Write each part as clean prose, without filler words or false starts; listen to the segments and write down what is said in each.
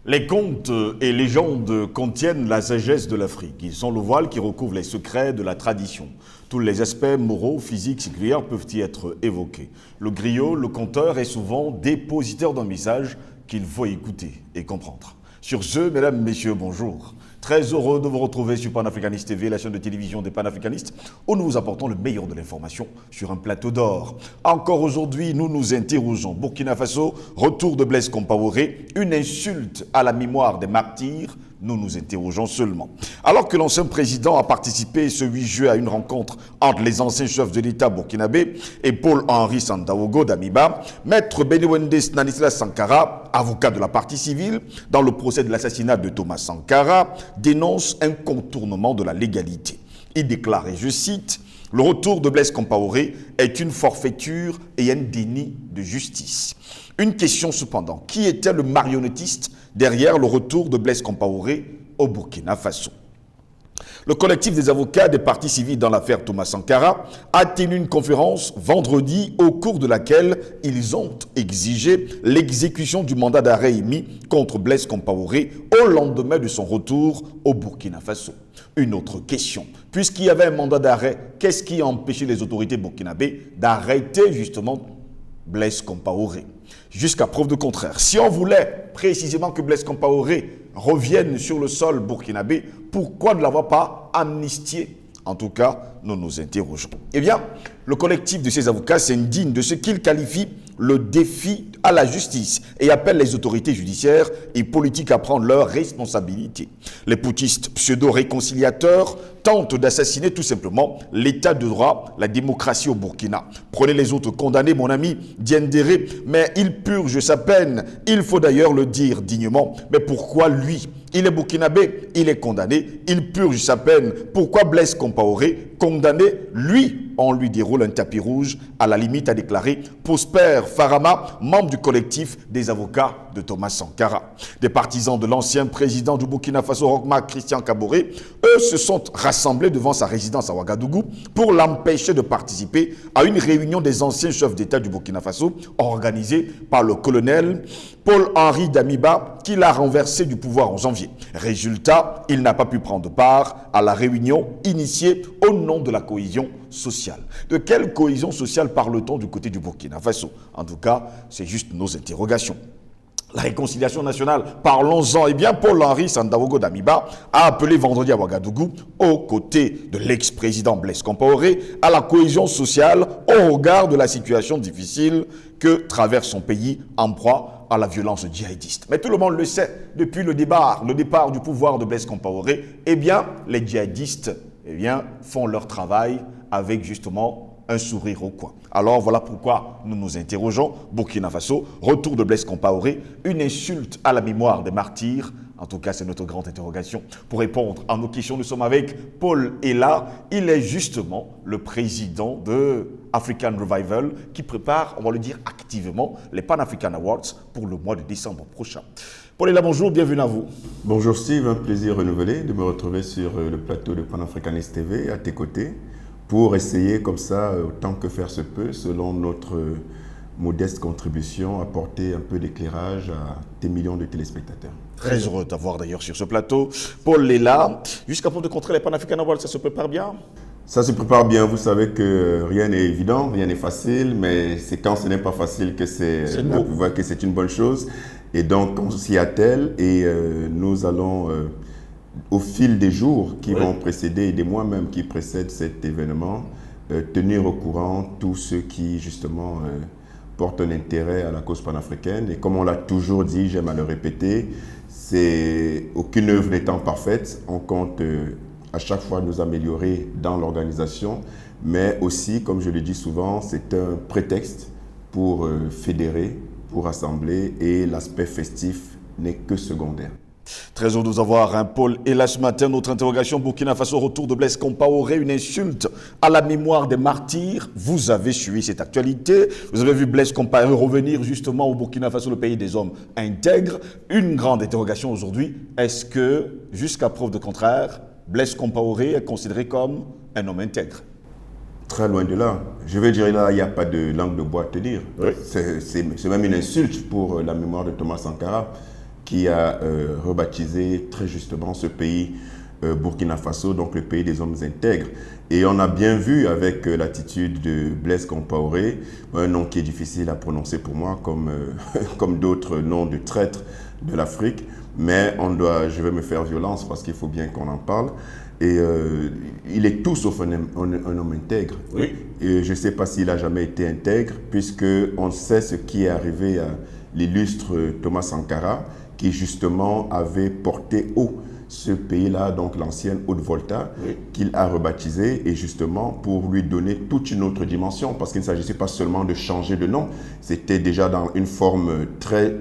Les contes et légendes contiennent la sagesse de l'Afrique. Ils sont le voile qui recouvre les secrets de la tradition. Tous les aspects moraux, physiques, séculaires peuvent y être évoqués. Le griot, le conteur, est souvent dépositeur d'un message qu'il faut écouter et comprendre. Sur ce, mesdames, messieurs, bonjour. Très heureux de vous retrouver sur Panafricanist TV, la chaîne de télévision des panafricanistes, où nous vous apportons le meilleur de l'information sur un plateau d'or. Encore aujourd'hui, nous nous interrogeons. Burkina Faso, retour de Blaise Compaoré, une insulte à la mémoire des martyrs. Nous nous interrogeons seulement. Alors que l'ancien président a participé ce 8 juillet à une rencontre entre les anciens chefs de l'État burkinabé et Paul-Henri Sandaogo d'Amiba, maître Bénéwende Stanislas Sankara, avocat de la partie civile, dans le procès de l'assassinat de Thomas Sankara, dénonce un contournement de la légalité. Il déclare, et je cite, « Le retour de Blaise Compaoré est une forfaiture et un déni de justice. » Une question cependant, qui était le marionnettiste derrière le retour de Blaise Compaoré au Burkina Faso? Le collectif des avocats des partis civils dans l'affaire Thomas Sankara a tenu une conférence vendredi au cours de laquelle ils ont exigé l'exécution du mandat d'arrêt émis contre Blaise Compaoré au lendemain de son retour au Burkina Faso. Une autre question, puisqu'il y avait un mandat d'arrêt, qu'est-ce qui a empêché les autorités burkinabées d'arrêter justement Blaise Compaoré? Jusqu'à preuve de contraire. Si on voulait précisément que Blaise Compaoré revienne sur le sol burkinabé, pourquoi ne l'avoir pas amnistié? En tout cas, nous nous interrogeons. Eh bien, le collectif de ces avocats s'indigne de ce qu'il qualifie le défi à la justice et appelle les autorités judiciaires et politiques à prendre leurs responsabilités. Les putschistes pseudo-réconciliateurs tentent d'assassiner tout simplement l'état de droit, la démocratie au Burkina. Prenez les autres condamnés, mon ami Diendéré, mais il purge sa peine. Il faut d'ailleurs le dire dignement. Mais pourquoi lui? Il est burkinabé, il est condamné, il purge sa peine. Pourquoi Blaise Compaoré, condamné, lui, on lui déroule un tapis rouge, à la limite a déclaré Prosper Farama, membre du collectif des avocats de Thomas Sankara. Des partisans de l'ancien président du Burkina Faso, Roch-Marc Christian Kaboré, eux se sont rassemblés devant sa résidence à Ouagadougou pour l'empêcher de participer à une réunion des anciens chefs d'État du Burkina Faso organisée par le colonel Paul-Henri Damiba qui l'a renversé du pouvoir en janvier. Résultat, il n'a pas pu prendre part à la réunion initiée au nom de la cohésion sociale. De quelle cohésion sociale parle-t-on du côté du Burkina Faso? En tout cas, c'est juste nos interrogations. La réconciliation nationale, parlons-en. Eh bien, Paul-Henri Sandaogo d'Amiba a appelé vendredi à Ouagadougou, aux côtés de l'ex-président Blaise Compaoré, à la cohésion sociale au regard de la situation difficile que traverse son pays en proie à la violence djihadiste. Mais tout le monde le sait, depuis le départ du pouvoir de Blaise Compaoré, eh bien, les djihadistes font leur travail avec justement un sourire au coin. Alors voilà pourquoi nous nous interrogeons. Burkina Faso, retour de Blaise Compaoré, une insulte à la mémoire des martyrs. En tout cas, c'est notre grande interrogation. Pour répondre à nos questions, nous sommes avec Paul Ella. Il est justement le président de African Revival qui prépare, on va le dire activement, les Pan African Awards pour le mois de décembre prochain. Paul Ella, bonjour, bienvenue à vous. Bonjour Steve, un plaisir renouvelé de me retrouver sur le plateau de Panafricanist TV à tes côtés pour essayer comme ça, autant que faire se peut, selon notre modeste contribution, apporter un peu d'éclairage à des millions de téléspectateurs. Très heureux d'avoir d'ailleurs sur ce plateau. Paul Ella, jusqu'à pour de contrer les Pan African Awards, ça se prépare bien? Ça se prépare bien, vous savez que rien n'est évident, rien n'est facile, mais c'est quand ce n'est pas facile que c'est une bonne chose. Et donc on s'y attelle et nous allons... au fil des jours qui vont précéder et des mois même qui précèdent cet événement, tenir au courant tous ceux qui justement portent un intérêt à la cause panafricaine. Et comme on l'a toujours dit, j'aime à le répéter, aucune œuvre n'étant parfaite, on compte à chaque fois nous améliorer dans l'organisation, mais aussi, comme je le dis souvent, c'est un prétexte pour fédérer, pour rassembler, et l'aspect festif n'est que secondaire. Très heureux de vous avoir, hein, Paul. Et là, ce matin, notre interrogation, Burkina Faso, retour de Blaise Compaoré, une insulte à la mémoire des martyrs. Vous avez suivi cette actualité. Vous avez vu Blaise Compaoré revenir justement au Burkina Faso, le pays des hommes intègres. Une grande interrogation aujourd'hui. Est-ce que, jusqu'à preuve de contraire, Blaise Compaoré est considéré comme un homme intègre? Très loin de là. Je veux dire, là, il n'y a pas de langue de bois à tenir. Oui. C'est même une insulte pour la mémoire de Thomas Sankara, qui a rebaptisé très justement ce pays Burkina Faso, donc le pays des hommes intègres. Et on a bien vu avec l'attitude de Blaise Compaoré, un nom qui est difficile à prononcer pour moi, comme d'autres noms de traîtres de l'Afrique, mais je vais me faire violence parce qu'il faut bien qu'on en parle. Et il est tout sauf un homme intègre. Oui. Et je ne sais pas s'il a jamais été intègre, puisqu'on sait ce qui est arrivé à l'illustre Thomas Sankara, qui justement avait porté haut ce pays-là, donc l'ancienne Haute-Volta, oui, qu'il a rebaptisé, et justement pour lui donner toute une autre dimension, parce qu'il ne s'agissait pas seulement de changer de nom, c'était déjà dans une forme très,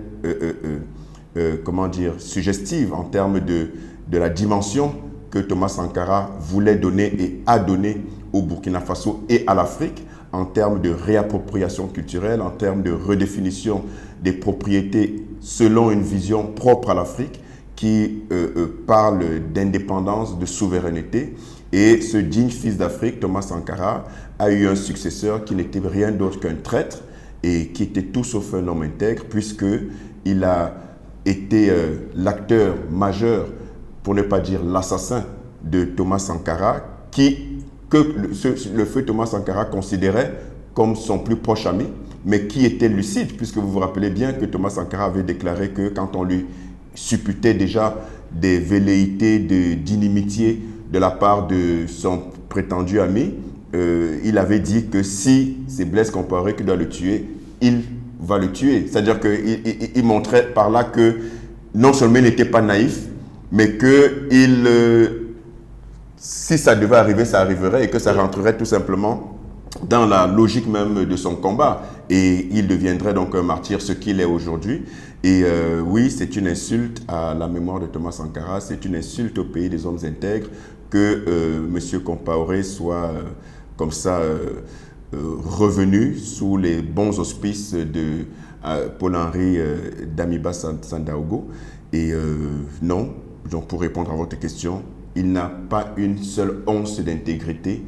comment dire, suggestive en termes de la dimension que Thomas Sankara voulait donner et a donné au Burkina Faso et à l'Afrique, en termes de réappropriation culturelle, en termes de redéfinition des propriétés selon une vision propre à l'Afrique, qui parle d'indépendance, de souveraineté. Et ce digne fils d'Afrique, Thomas Sankara, a eu un successeur qui n'était rien d'autre qu'un traître et qui était tout sauf un homme intègre, puisqu'il a été l'acteur majeur, pour ne pas dire l'assassin de Thomas Sankara, que le feu Thomas Sankara considérait comme son plus proche ami, mais qui était lucide, puisque vous vous rappelez bien que Thomas Sankara avait déclaré que quand on lui supputait déjà des velléités d'inimitié de la part de son prétendu ami, il avait dit que si c'est Blaise Compaoré qui doit le tuer, il va le tuer. C'est-à-dire qu'il montrait par là que non seulement il n'était pas naïf, mais que si ça devait arriver, ça arriverait et que ça rentrerait tout simplement dans la logique même de son combat. Et il deviendrait donc un martyr, ce qu'il est aujourd'hui. Et oui, c'est une insulte à la mémoire de Thomas Sankara, c'est une insulte au pays des hommes intègres que M. Compaoré soit comme ça revenu sous les bons auspices de Paul-Henri Damiba Sandaogo. Et non, donc pour répondre à votre question, il n'a pas une seule once d'intégrité.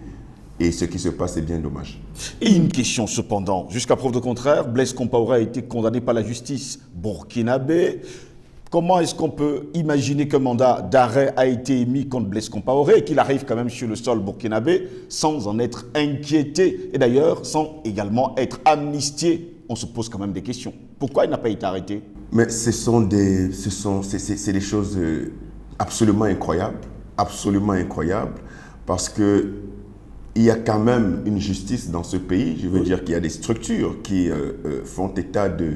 Et ce qui se passe est bien dommage. Et une question cependant, jusqu'à preuve de contraire, Blaise Compaoré a été condamné par la justice burkinabé. Comment est-ce qu'on peut imaginer qu'un mandat d'arrêt a été émis contre Blaise Compaoré et qu'il arrive quand même sur le sol burkinabé sans en être inquiété et d'ailleurs sans également être amnistié? On se pose quand même des questions. Pourquoi il n'a pas été arrêté? Mais c'est des choses absolument incroyables, parce que il y a quand même une justice dans ce pays. Je veux dire qu'il y a des structures qui font état de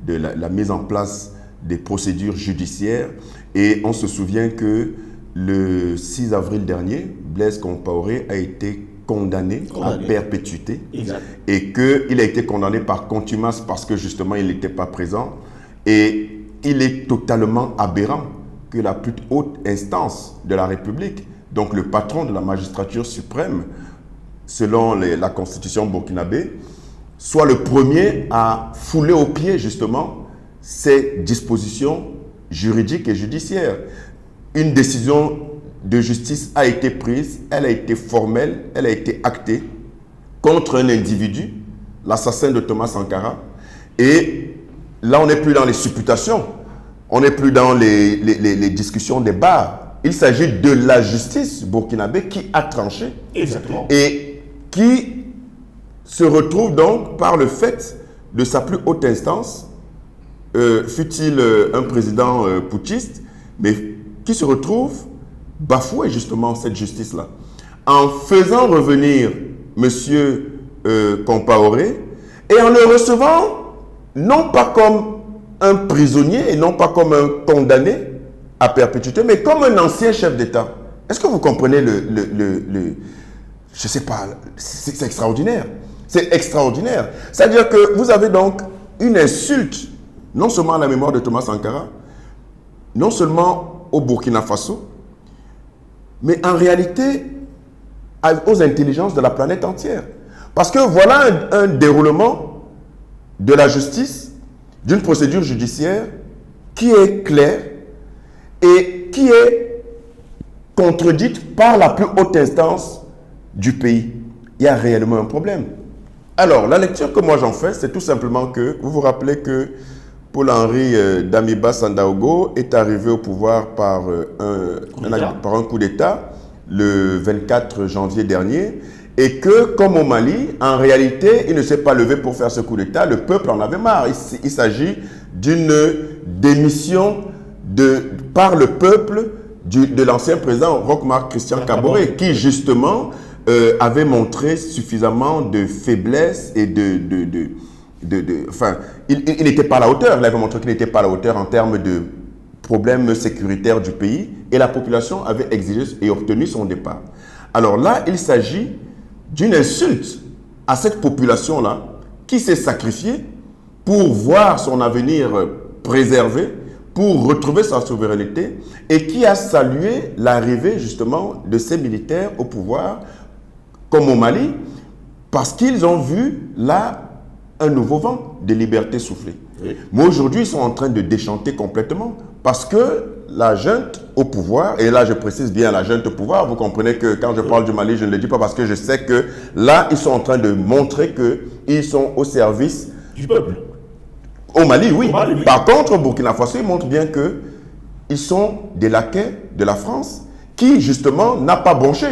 la mise en place des procédures judiciaires. Et on se souvient que le 6 avril dernier, Blaise Compaoré a été condamné à perpétuité. Exact. Et qu'il a été condamné par contumace parce que justement il n'était pas présent. Et il est totalement aberrant que la plus haute instance de la République, donc le patron de la magistrature suprême, selon la constitution burkinabé, soit le premier à fouler aux pieds justement ces dispositions juridiques et judiciaires. Une décision de justice a été prise, elle a été formelle, elle a été actée contre un individu, l'assassin de Thomas Sankara. Et là, on n'est plus dans les supputations, on n'est plus dans les discussions des bars. Il s'agit de la justice burkinabé qui a tranché. Exactement. Et qui se retrouve donc par le fait de sa plus haute instance, fut-il un président putschiste, mais qui se retrouve bafouer justement cette justice-là. En faisant revenir M. Compaoré et en le recevant non pas comme un prisonnier et non pas comme un condamné à perpétuité, mais comme un ancien chef d'État. Est-ce que vous comprenez je ne sais pas, c'est extraordinaire. C'est extraordinaire. C'est-à-dire que vous avez donc une insulte, non seulement à la mémoire de Thomas Sankara, non seulement au Burkina Faso, mais en réalité aux intelligences de la planète entière. Parce que voilà un déroulement de la justice, d'une procédure judiciaire qui est claire et qui est contredite par la plus haute instance du pays. Il y a réellement un problème. Alors, la lecture que moi j'en fais, c'est tout simplement que, vous vous rappelez que Paul-Henri Damiba Sandaogo est arrivé au pouvoir par un coup d'État le 24 janvier dernier et que, comme au Mali, en réalité, il ne s'est pas levé pour faire ce coup d'État. Le peuple en avait marre. Il s'agit d'une démission par le peuple de l'ancien président Roch-Marc Christian Kaboré, qui justement avait montré suffisamment de faiblesse et enfin, il n'était pas à la hauteur. Il avait montré qu'il n'était pas à la hauteur en termes de problèmes sécuritaires du pays et la population avait exigé et obtenu son départ. Alors là, il s'agit d'une insulte à cette population-là qui s'est sacrifiée pour voir son avenir préservé, pour retrouver sa souveraineté et qui a salué l'arrivée justement de ces militaires au pouvoir, comme au Mali, parce qu'ils ont vu là un nouveau vent de liberté souffler. Oui. Mais aujourd'hui, ils sont en train de déchanter complètement parce que la junte au pouvoir, et là je précise bien la junte au pouvoir, vous comprenez que quand je parle du Mali, je ne le dis pas parce que je sais que là, ils sont en train de montrer qu'ils sont au service du peuple. Au Mali, oui. Oui. Par contre, au Burkina Faso, ils montrent bien qu'ils sont des laquais de la France qui, justement, n'a pas bronché.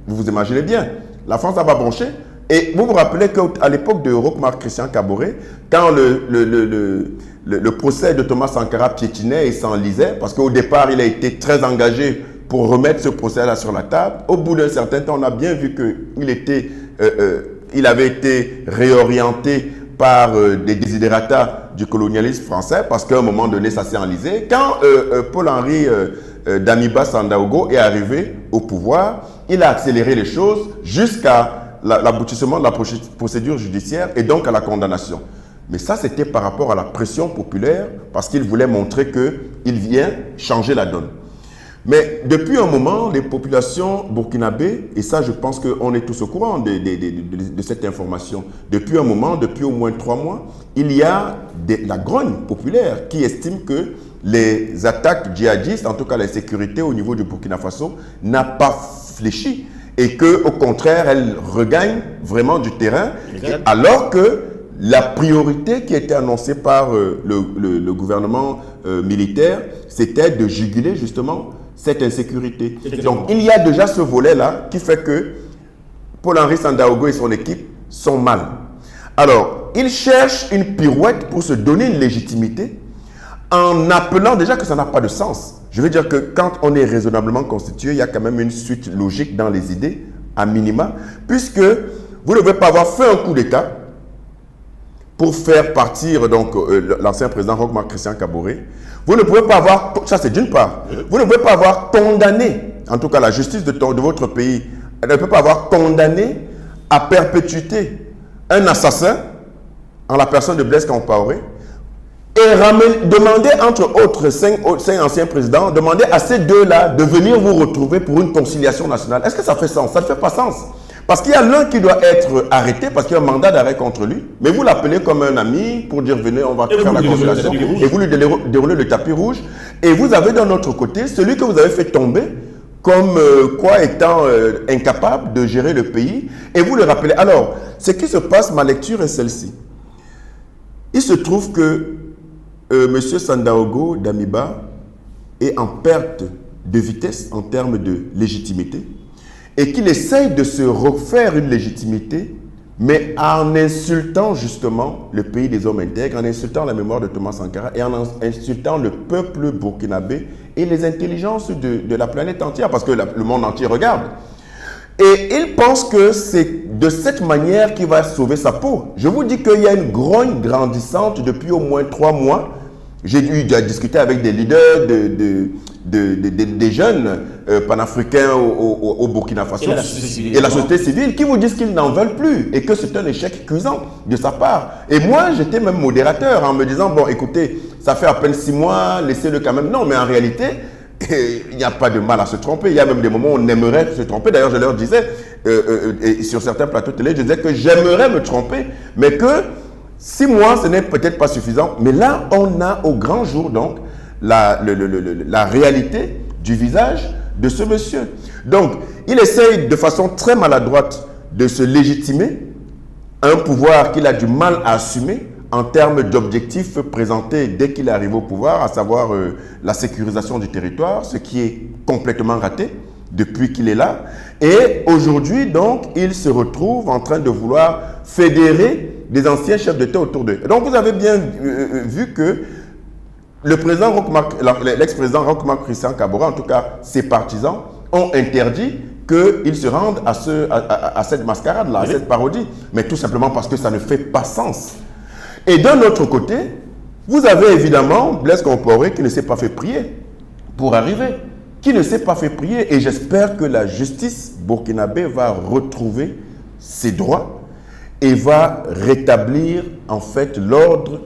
Vous vous imaginez bien. La France n'a pas bronché. Et vous vous rappelez qu'à l'époque de Roch-Marc Christian Kaboré, quand le procès de Thomas Sankara piétinait et s'enlisait, parce qu'au départ, il a été très engagé pour remettre ce procès-là sur la table, au bout d'un certain temps, on a bien vu qu'il avait été réorienté par des desiderata du colonialisme français, parce qu'à un moment donné, ça s'est enlisé. Quand Paul-Henri Damiba Sandaogo est arrivé au pouvoir, il a accéléré les choses jusqu'à l'aboutissement de la procédure judiciaire et donc à la condamnation. Mais ça, c'était par rapport à la pression populaire, parce qu'il voulait montrer qu'il vient changer la donne. Mais depuis un moment, les populations burkinabées, et ça je pense qu'on est tous au courant de cette information, depuis un moment, depuis au moins 3 mois, il y a la grogne populaire qui estime que les attaques djihadistes, en tout cas la sécurité au niveau du Burkina Faso, n'a pas fléchi et qu'au contraire, elle regagne vraiment du terrain, alors que la priorité qui était annoncée par le gouvernement militaire, c'était de juguler justement cette insécurité. Donc, il y a déjà ce volet-là qui fait que Paul-Henri Sandaogo et son équipe sont mal. Alors, ils cherchent une pirouette pour se donner une légitimité en appelant déjà que ça n'a pas de sens. Je veux dire que quand on est raisonnablement constitué, il y a quand même une suite logique dans les idées, à minima, puisque vous ne pouvez pas avoir fait un coup d'État pour faire partir donc l'ancien président Roch-Marc Christian Kaboré. Vous ne pouvez pas avoir, ça c'est d'une part, vous ne pouvez pas avoir condamné, en tout cas la justice de votre pays, elle ne peut pas avoir condamné à perpétuité un assassin en la personne de Blaise Compaoré et demander, entre autres 5 anciens présidents, demander à ces deux-là de venir vous retrouver pour une conciliation nationale. Est-ce que ça fait sens? Ça ne fait pas sens. Parce qu'il y a l'un qui doit être arrêté parce qu'il y a un mandat d'arrêt contre lui, mais vous l'appelez comme un ami pour dire venez, on va faire la conciliation, et vous lui déroulez le tapis rouge. Et vous avez d'un autre côté celui que vous avez fait tomber comme quoi étant incapable de gérer le pays, et vous le rappelez. Alors, ce qui se passe, ma lecture est celle-ci. Il se trouve que M. Sandaogo Damiba est en perte de vitesse en termes de légitimité et qu'il essaye de se refaire une légitimité, mais en insultant justement le pays des hommes intègres, en insultant la mémoire de Thomas Sankara et en insultant le peuple burkinabé et les intelligences de la planète entière, parce que le monde entier regarde. Et il pense que c'est de cette manière qu'il va sauver sa peau. Je vous dis qu'il y a une grogne grandissante depuis au moins 3 mois. J'ai eu à discuter avec des leaders, des jeunes panafricains au Burkina Faso et la société civile qui vous disent qu'ils n'en veulent plus et que c'est un échec cuisant de sa part. Et moi, j'étais même modérateur en me disant, bon, écoutez, ça fait à peine 6 mois, laissez-le quand même. Non, mais en réalité, il n'y a pas de mal à se tromper. Il y a même des moments où on aimerait se tromper. D'ailleurs, je leur disais, et sur certains plateaux télé, je disais que j'aimerais me tromper, mais que 6 mois, ce n'est peut-être pas suffisant. Mais là, on a au grand jour, donc, la réalité du visage de ce monsieur. Donc, il essaye de façon très maladroite de se légitimer un pouvoir qu'il a du mal à assumer en termes d'objectifs présentés dès qu'il est arrivé au pouvoir, à savoir la sécurisation du territoire, ce qui est complètement raté depuis qu'il est là. Et aujourd'hui, donc, il se retrouve en train de vouloir fédérer des anciens chefs d'État autour d'eux. Donc, vous avez bien vu que l'ex-président Roch-Marc Christian Kabore, en tout cas ses partisans, ont interdit qu'ils se rendent à cette mascarade-là, à cette parodie. Mais tout simplement parce que ça ne fait pas sens. Et d'un autre côté, vous avez évidemment Blaise Compaoré qui ne s'est pas fait prier pour arriver, qui ne s'est pas fait prier. Et j'espère que la justice burkinabé va retrouver ses droits et va rétablir en fait l'ordre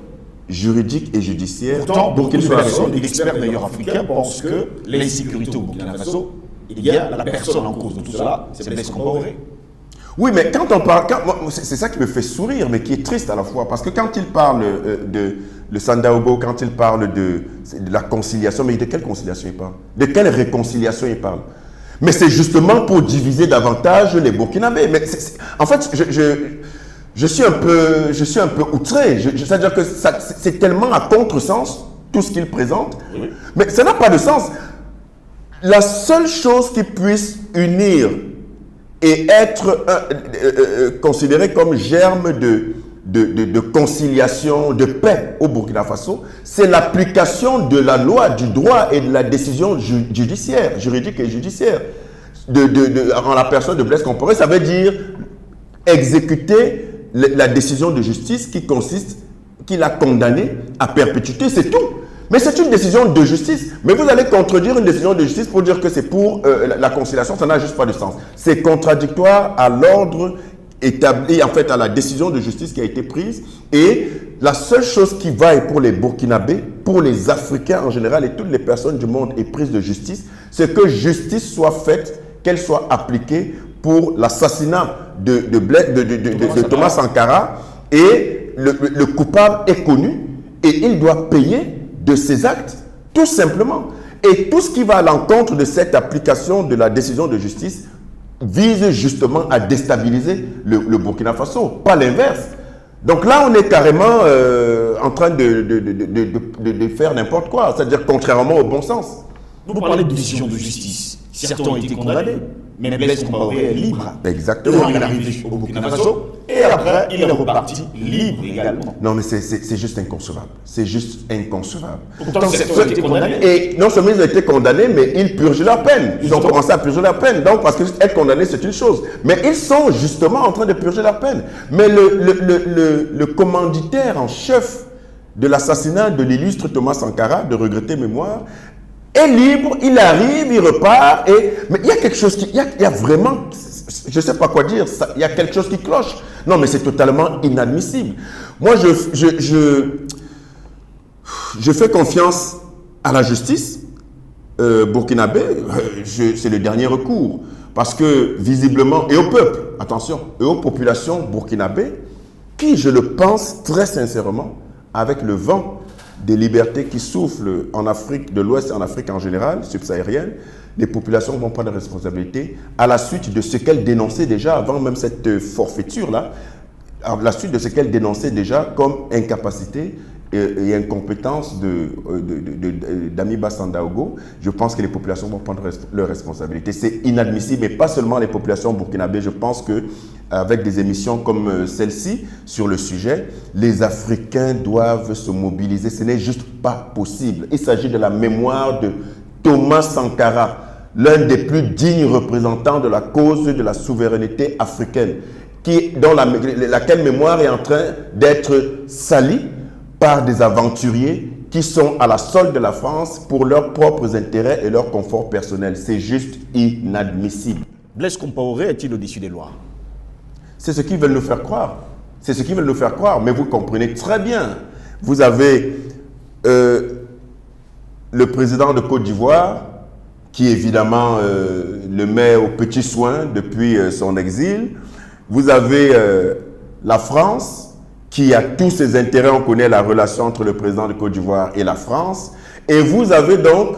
juridique et judiciaire. Pourtant, Burkina Faso, les experts d'ailleurs africains pensent que l'insécurité au Burkina Faso, il y a la personne en cause de tout cela, c'est Blaise Compaoré. Oui, mais quand on parle, c'est ça qui me fait sourire, mais qui est triste à la fois, parce que quand il parle de le Sandaogo, quand il parle de la conciliation, mais de quelle conciliation il parle? De quelle réconciliation il parle? Mais c'est justement pour diviser davantage les Burkinabés. Mais en fait, je suis un peu outré. C'est-à-dire que c'est tellement à contresens tout ce qu'il présente, oui. Mais ça n'a pas de sens. La seule chose qui puisse unir et être considéré comme germe de conciliation, de paix au Burkina Faso, c'est l'application de la loi, du droit et de la décision judiciaire, juridique et judiciaire. En la personne de Blaise Compaoré, ça veut dire exécuter la décision de justice qui consiste, qui l'a condamné à perpétuité, c'est tout. Mais c'est une décision de justice. Mais vous allez contredire une décision de justice pour dire que c'est pour la conciliation, ça n'a juste pas de sens. C'est contradictoire à l'ordre établi, en fait, à la décision de justice qui a été prise. Et la seule chose qui vaille pour les Burkinabés, pour les Africains en général et toutes les personnes du monde éprise de justice, c'est que justice soit faite, qu'elle soit appliquée pour l'assassinat de Thomas Sankara. Et le coupable est connu et il doit payer de ses actes, tout simplement. Et tout ce qui va à l'encontre de cette application de la décision de justice vise justement à déstabiliser le Burkina Faso, pas l'inverse. Donc là, on est carrément en train de faire n'importe quoi, c'est-à-dire contrairement au bon sens. Vous parlez de décision de justice. Certains ont été condamnés, mais Blaise Compaoré est libre. Exactement. Il est arrivé au Burkina Faso et après, il est reparti libre également. Non, mais c'est juste inconcevable. C'est juste inconcevable. Pourtant, certains ont été condamnés. Et non seulement ils ont été condamnés, mais ils purgent leur peine. Ils ont commencé à purger leur peine. Donc, parce que être condamné, c'est une chose. Mais ils sont justement en train de purger leur peine. Mais le commanditaire en chef de l'assassinat de l'illustre Thomas Sankara, de regretter mémoire, est libre, il arrive, il repart, mais il y a quelque chose qui, il y a vraiment, je ne sais pas quoi dire, il y a quelque chose qui cloche. Non, mais c'est totalement inadmissible. Moi, je fais confiance à la justice burkinabé, c'est le dernier recours, parce que visiblement, et au peuple, attention, et aux populations burkinabées, qui, je le pense très sincèrement, avec le vent des libertés qui soufflent en Afrique de l'Ouest et en Afrique en général, subsaharienne, les populations vont prendre des responsabilités à la suite de ce qu'elles dénonçaient déjà avant même cette forfaiture-là, à la suite de ce qu'elles dénonçaient déjà comme incapacité et incompétence d'Amiba Sandaogo. Je pense que les populations vont prendre leurs responsabilités. C'est inadmissible, mais pas seulement les populations burkinabées. Je pense que avec des émissions comme celle-ci sur le sujet, les Africains doivent se mobiliser. Ce n'est juste pas possible. Il s'agit de la mémoire de Thomas Sankara, l'un des plus dignes représentants de la cause de la souveraineté africaine, dont laquelle mémoire est en train d'être salie par des aventuriers qui sont à la solde de la France pour leurs propres intérêts et leur confort personnel. C'est juste inadmissible. Blaise Compaoré est-il au-dessus des lois? C'est ce qu'ils veulent nous faire croire. C'est ce qu'ils veulent nous faire croire. Mais vous comprenez très bien. Vous avez le président de Côte d'Ivoire qui évidemment le met aux petits soins depuis son exil. Vous avez la France qui a tous ses intérêts. On connaît la relation entre le président de Côte d'Ivoire et la France. Et vous avez donc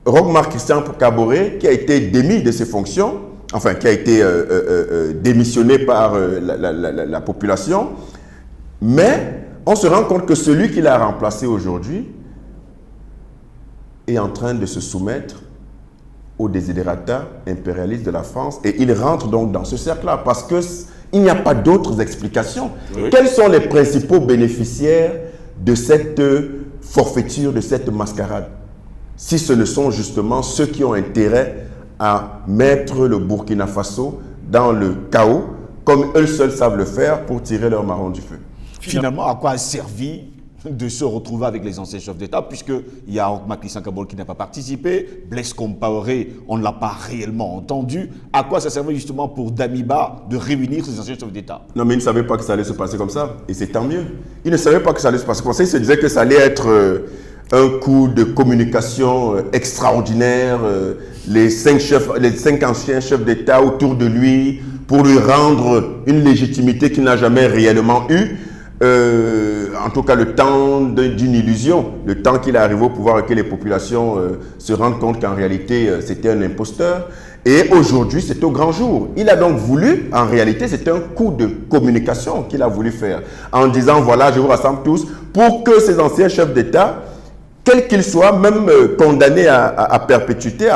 Roch-Marc Christian Kabore qui a été démis de ses fonctions, enfin qui a été démissionné par la population. Mais on se rend compte que celui qui l'a remplacé aujourd'hui est en train de se soumettre aux desiderata impérialistes de la France et il rentre donc dans ce cercle-là parce qu'il n'y a pas d'autres explications. Oui. Quels sont les principaux bénéficiaires de cette forfaiture, de cette mascarade? Si ce ne sont justement ceux qui ont intérêt à mettre le Burkina Faso dans le chaos, comme eux seuls savent le faire pour tirer leur marron du feu. Finalement, à quoi a servi de se retrouver avec les anciens chefs d'État, puisqu'il y a Macky Sall qui n'a pas participé, Blaise Compaoré, on ne l'a pas réellement entendu. À quoi ça servait justement pour Damiba de réunir ces anciens chefs d'État? Non, mais il ne savait pas que ça allait se passer comme ça, et c'est tant mieux. Il ne savait pas que ça allait se passer comme ça, il se disait que ça allait être un coup de communication extraordinaire, les cinq anciens chefs d'État autour de lui, pour lui rendre une légitimité qu'il n'a jamais réellement eue. En tout cas le temps d'une illusion, le temps qu'il est arrivé au pouvoir et que les populations se rendent compte qu'en réalité c'était un imposteur. Et aujourd'hui c'est au grand jour. Il a donc voulu, en réalité c'est un coup de communication qu'il a voulu faire, en disant voilà je vous rassemble tous pour que ces anciens chefs d'État, quels qu'ils soient, même condamnés à perpétuité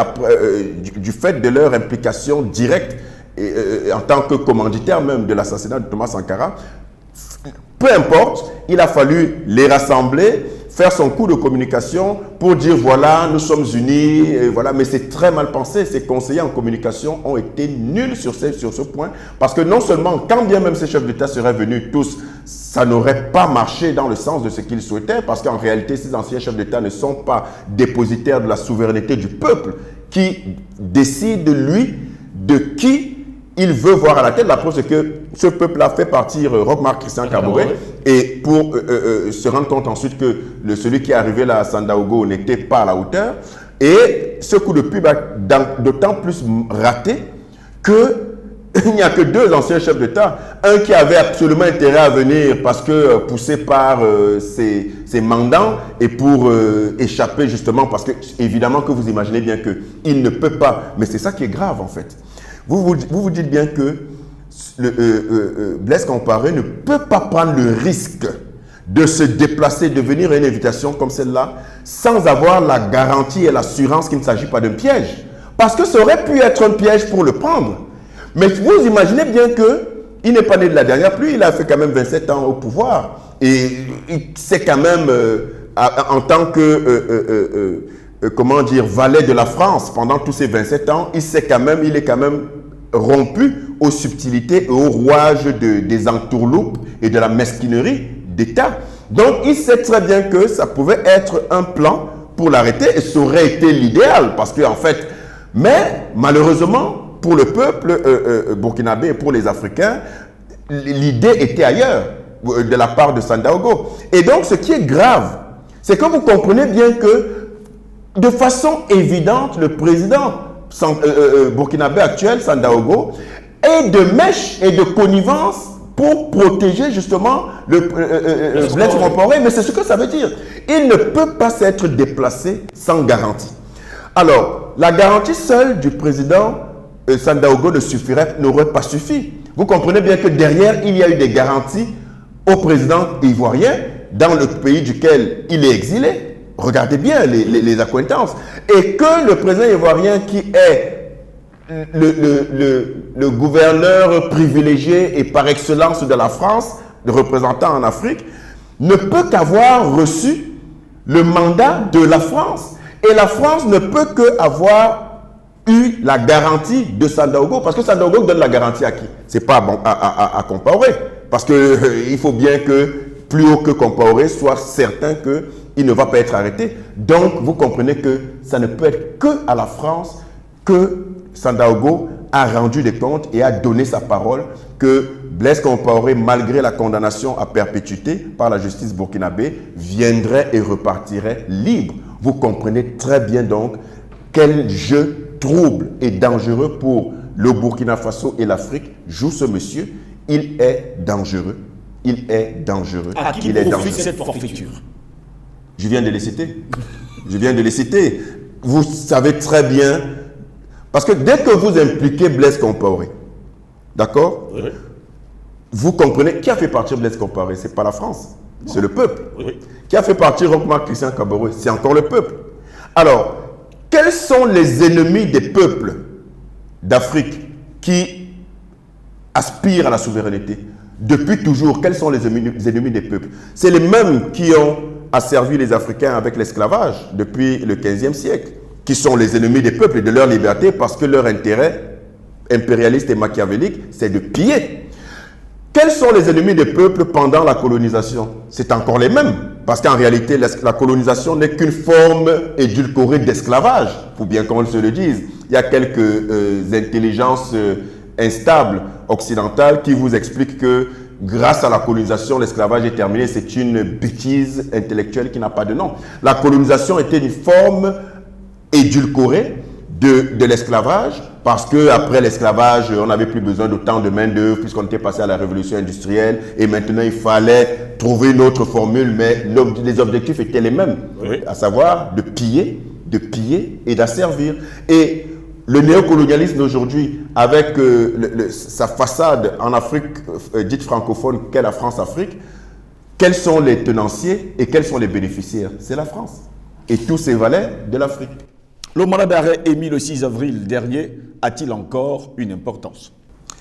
du fait de leur implication directe en tant que commanditaire même de l'assassinat de Thomas Sankara, peu importe, il a fallu les rassembler, faire son coup de communication pour dire voilà, nous sommes unis, voilà, mais c'est très mal pensé. Ces conseillers en communication ont été nuls sur ce point parce que non seulement, quand bien même ces chefs d'État seraient venus tous, ça n'aurait pas marché dans le sens de ce qu'ils souhaitaient parce qu'en réalité, ces anciens chefs d'État ne sont pas dépositaires de la souveraineté du peuple qui décide, lui, de qui il veut voir à la tête. La preuve, c'est que ce peuple-là fait partir Roch-Marc Christian Kaboré et pour se rendre compte ensuite que celui qui est arrivé là à Sandaogo n'était pas à la hauteur. Et ce coup de pub est d'autant plus raté qu'il n'y a que deux anciens chefs d'État. Un qui avait absolument intérêt à venir parce que poussé par ses mandants et pour échapper justement parce que évidemment que vous imaginez bien qu'il ne peut pas. Mais c'est ça qui est grave en fait. Vous dites bien que Blaise Compaoré ne peut pas prendre le risque de se déplacer, de venir à une invitation comme celle-là, sans avoir la garantie et l'assurance qu'il ne s'agit pas d'un piège. Parce que ça aurait pu être un piège pour le prendre. Mais vous imaginez bien qu'il n'est pas né de la dernière pluie, il a fait quand même 27 ans au pouvoir. Et il sait quand même, en tant que... comment dire, valet de la France pendant tous ces 27 ans, il est quand même rompu aux subtilités et au rouage des entourloupes et de la mesquinerie d'État. Donc, il sait très bien que ça pouvait être un plan pour l'arrêter et ça aurait été l'idéal parce que, en fait, mais malheureusement, pour le peuple burkinabé et pour les Africains, l'idée était ailleurs de la part de Sandaogo. Et donc, ce qui est grave, c'est que vous comprenez bien que de façon évidente, le président burkinabé actuel, Sandaogo, est de mèche et de connivence pour protéger justement Blaise Compaoré. Mais c'est ce que ça veut dire. Il ne peut pas s'être déplacé sans garantie. Alors, la garantie seule du président Sandaogo n'aurait pas suffi. Vous comprenez bien que derrière, il y a eu des garanties au président ivoirien dans le pays duquel il est exilé. Regardez bien les accointances. Et que le président ivoirien qui est le gouverneur privilégié et par excellence de la France, le représentant en Afrique, ne peut qu'avoir reçu le mandat de la France. Et la France ne peut qu'avoir eu la garantie de Sandaogo. Parce que Sandaogo donne la garantie à qui? Ce n'est pas à Compaoré. Parce qu'il faut bien que, plus haut que Compaoré, soit certain que il ne va pas être arrêté. Donc, vous comprenez que ça ne peut être que à la France que Sandaogo a rendu des comptes et a donné sa parole que Blaise Compaoré, malgré la condamnation à perpétuité par la justice burkinabé, viendrait et repartirait libre. Vous comprenez très bien donc quel jeu trouble et dangereux pour le Burkina Faso et l'Afrique joue ce monsieur. Il est dangereux. Il est dangereux. À qui profite cette forfaiture? Je viens de les citer. Je viens de les citer. Vous savez très bien, parce que dès que vous impliquez Blaise Compaoré, d'accord? Oui. Vous comprenez qui a fait partir Blaise Compaoré? Ce n'est pas la France. C'est le peuple. Oui. Qui a fait partir Roch-Marc Christian Kabore? C'est encore le peuple. Alors, quels sont les ennemis des peuples d'Afrique qui aspirent à la souveraineté? Depuis toujours, quels sont les ennemis des peuples? C'est les mêmes qui ont asservi les Africains avec l'esclavage depuis le 15e siècle, qui sont les ennemis des peuples et de leur liberté parce que leur intérêt impérialiste et machiavélique, c'est de piller. Quels sont les ennemis des peuples pendant la colonisation? C'est encore les mêmes, parce qu'en réalité, la colonisation n'est qu'une forme édulcorée d'esclavage, pour bien qu'on se le dise. Il y a quelques intelligences instables occidentales qui vous expliquent que grâce à la colonisation, l'esclavage est terminé. C'est une bêtise intellectuelle qui n'a pas de nom. La colonisation était une forme édulcorée de l'esclavage, parce qu'après l'esclavage, on n'avait plus besoin d'autant de main-d'œuvre puisqu'on était passé à la révolution industrielle et maintenant il fallait trouver une autre formule, mais les objectifs étaient les mêmes, oui, à savoir de piller et d'asservir. Et le néocolonialisme d'aujourd'hui, avec sa façade en Afrique dite francophone qu'est la France-Afrique, quels sont les tenanciers et quels sont les bénéficiaires? C'est la France et tous ses valets de l'Afrique. Le mandat d'arrêt émis le 6 avril dernier a-t-il encore une importance?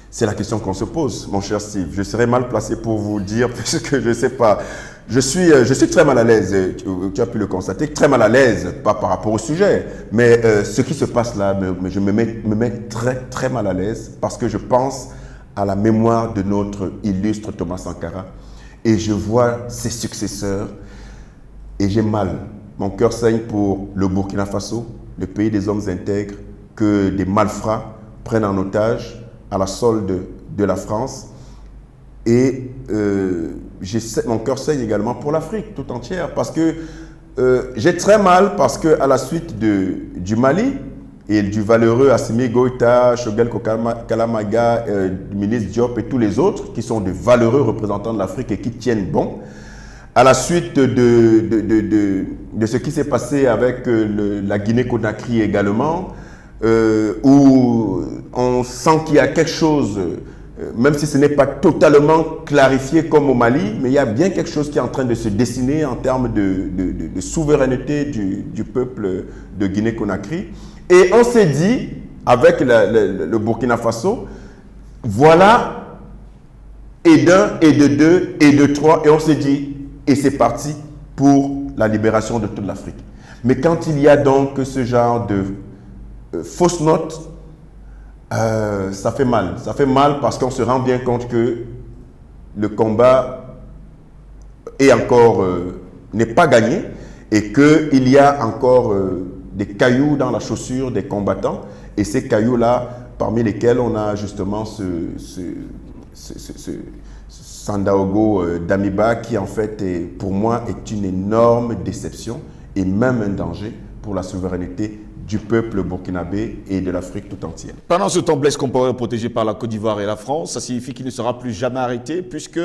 C'est la question qu'on se pose, mon cher Steve. Je serais mal placé pour vous dire, puisque je ne sais pas. Je suis très mal à l'aise, tu as pu le constater, très mal à l'aise, pas par rapport au sujet. Mais ce qui se passe là, je me met très, très mal à l'aise parce que je pense à la mémoire de notre illustre Thomas Sankara et je vois ses successeurs et j'ai mal. Mon cœur saigne pour le Burkina Faso, le pays des hommes intègres, que des malfrats prennent en otage à la solde de la France. Et mon cœur saigne également pour l'Afrique tout entière, parce que j'ai très mal, parce qu'à la suite du Mali et du valeureux Assimi Goïta, Choguel Kalamaga, du ministre Diop et tous les autres, qui sont de valeureux représentants de l'Afrique et qui tiennent bon, à la suite de ce qui s'est passé avec la Guinée-Conakry également, où on sent qu'il y a quelque chose, même si ce n'est pas totalement clarifié comme au Mali, mais il y a bien quelque chose qui est en train de se dessiner en termes de souveraineté du peuple de Guinée-Conakry. Et on s'est dit, avec le Burkina Faso, voilà, et d'un, et de deux, et de trois, et on s'est dit, et c'est parti pour la libération de toute l'Afrique. Mais quand il y a donc ce genre de fausses notes, ça fait mal. Ça fait mal parce qu'on se rend bien compte que le combat n'est pas gagné et qu'il y a encore des cailloux dans la chaussure des combattants. Et ces cailloux-là, parmi lesquels on a justement ce Sandaogo Damiba, qui en fait, pour moi, est une énorme déception et même un danger pour la souveraineté du peuple burkinabé et de l'Afrique tout entière. Pendant ce temps, Blaise Compaoré protégé par la Côte d'Ivoire et la France, ça signifie qu'il ne sera plus jamais arrêté, puisque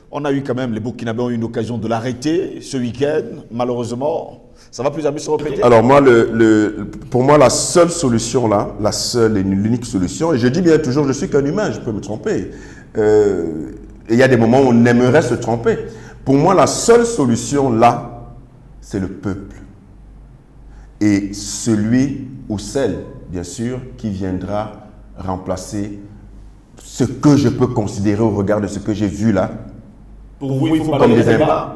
on a eu quand même, les Burkinabés ont eu une occasion de l'arrêter ce week-end. Malheureusement, ça ne va plus jamais se répéter. Alors moi, pour moi, la seule solution là, la seule et l'unique solution, et je dis bien toujours, je suis qu'un humain, je peux me tromper. Il y a des moments où on aimerait se tromper. Pour moi, la seule solution là, c'est le peuple. Et celui ou celle, bien sûr, qui viendra remplacer ce que je peux considérer au regard de ce que j'ai vu là. Pour vous, il faut comme des débats.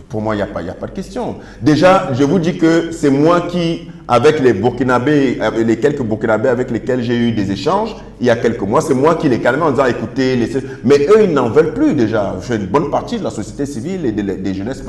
Pour moi, il n'y a pas de question. Déjà, je vous dis que c'est moi qui, avec les Burkinabés, les quelques Burkinabés avec lesquels j'ai eu des échanges, il y a quelques mois, c'est moi qui les calmais en disant, écoutez, mais eux, ils n'en veulent plus déjà. Je fais une bonne partie de la société civile et de la jeunesse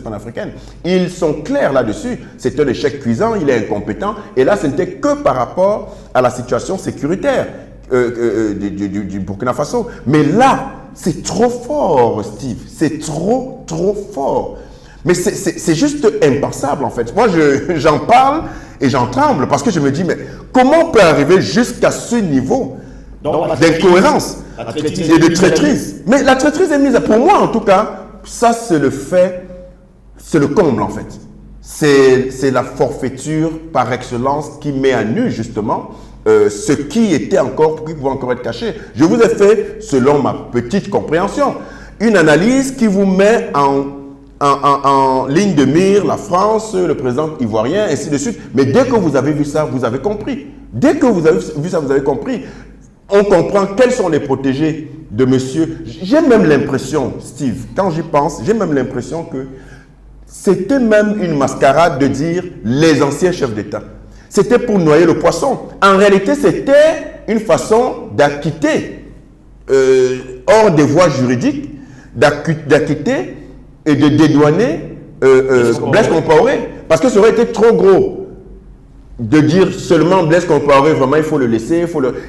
panafricaine. Ils sont clairs là-dessus. C'est un échec cuisant, il est incompétent. Et là, ce n'était que par rapport à la situation sécuritaire du Burkina Faso. Mais là, c'est trop fort, Steve. C'est trop fort. Mais c'est juste impensable, en fait. Moi, j'en parle et j'en tremble parce que je me dis, mais comment on peut arriver jusqu'à ce niveau d'incohérence et de traîtrise? Mais la traîtrise est mise, pour moi en tout cas, ça c'est le comble, en fait. C'est la forfaiture par excellence qui met à nu, justement, ce qui pouvait encore être caché. Je vous ai fait selon ma petite compréhension. une analyse qui vous met en ligne de mire la France, le président ivoirien, ainsi de suite. Mais dès que vous avez vu ça, vous avez compris. Dès que vous avez vu ça, vous avez compris. On comprend quels sont les protégés de monsieur. J'ai même l'impression, Steve, quand j'y pense, j'ai même l'impression que c'était même une mascarade de dire les anciens chefs d'État. C'était pour noyer le poisson. En réalité, c'était une façon d'acquitter, hors des voies juridiques, d'acquitter et de dédouaner Blaise Compaoré. Parce que ça aurait été trop gros de dire seulement Blaise Compaoré, vraiment il faut le laisser.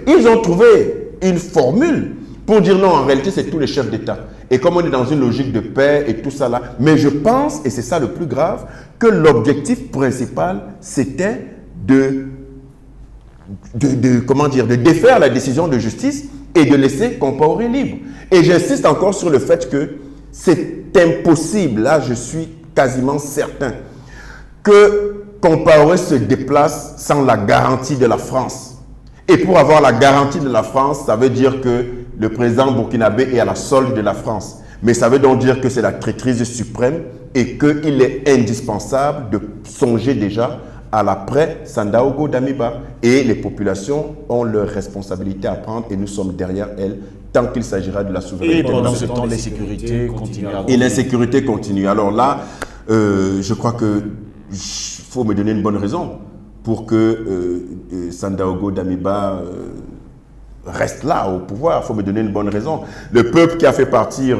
Ils ont trouvé une formule pour dire non, en réalité c'est tous les chefs d'État. Et comme on est dans une logique de paix et tout ça là, mais je pense, et c'est ça le plus grave, que l'objectif principal c'était de défaire la décision de justice et de laisser Compaoré libre. Et j'insiste encore sur le fait que c'est impossible, là je suis quasiment certain, que Compaoré se déplace sans la garantie de la France. Et pour avoir la garantie de la France, ça veut dire que le président burkinabé est à la solde de la France. Mais ça veut donc dire que c'est la traîtrise suprême et qu'il est indispensable de songer déjà à l'après Sandaogo Damiba. Et les populations ont leur responsabilité à prendre et nous sommes derrière elles tant qu'il s'agira de la souveraineté. Et pendant ce temps, l'insécurité continue. Et l'insécurité continue. Alors là, je crois que faut me donner une bonne raison pour que Sandaogo Damiba reste là au pouvoir. Il faut me donner une bonne raison. Le peuple qui a fait partir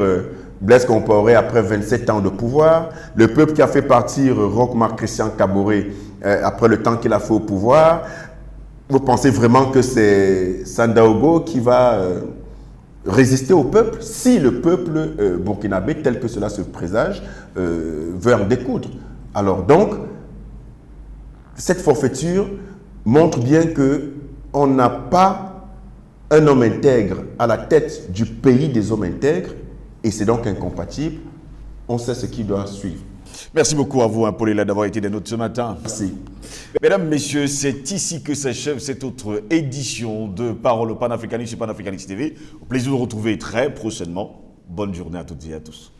Blaise Compaoré après 27 ans de pouvoir, le peuple qui a fait partir Roch-Marc Christian Kaboré après le temps qu'il a fait au pouvoir, vous pensez vraiment que c'est Sandaogo qui va résister au peuple si le peuple burkinabé, tel que cela se présage, veut en découdre? Alors donc, cette forfaiture montre bien qu'on n'a pas un homme intègre à la tête du pays des hommes intègres et c'est donc incompatible. On sait ce qui doit suivre. Merci beaucoup à vous, Paul Ela, d'avoir été des nôtres ce matin. Merci. Mesdames, Messieurs, c'est ici que s'achève cette autre édition de Parole au panafricanisme sur Panafricanist TV. Au plaisir de vous retrouver très prochainement. Bonne journée à toutes et à tous.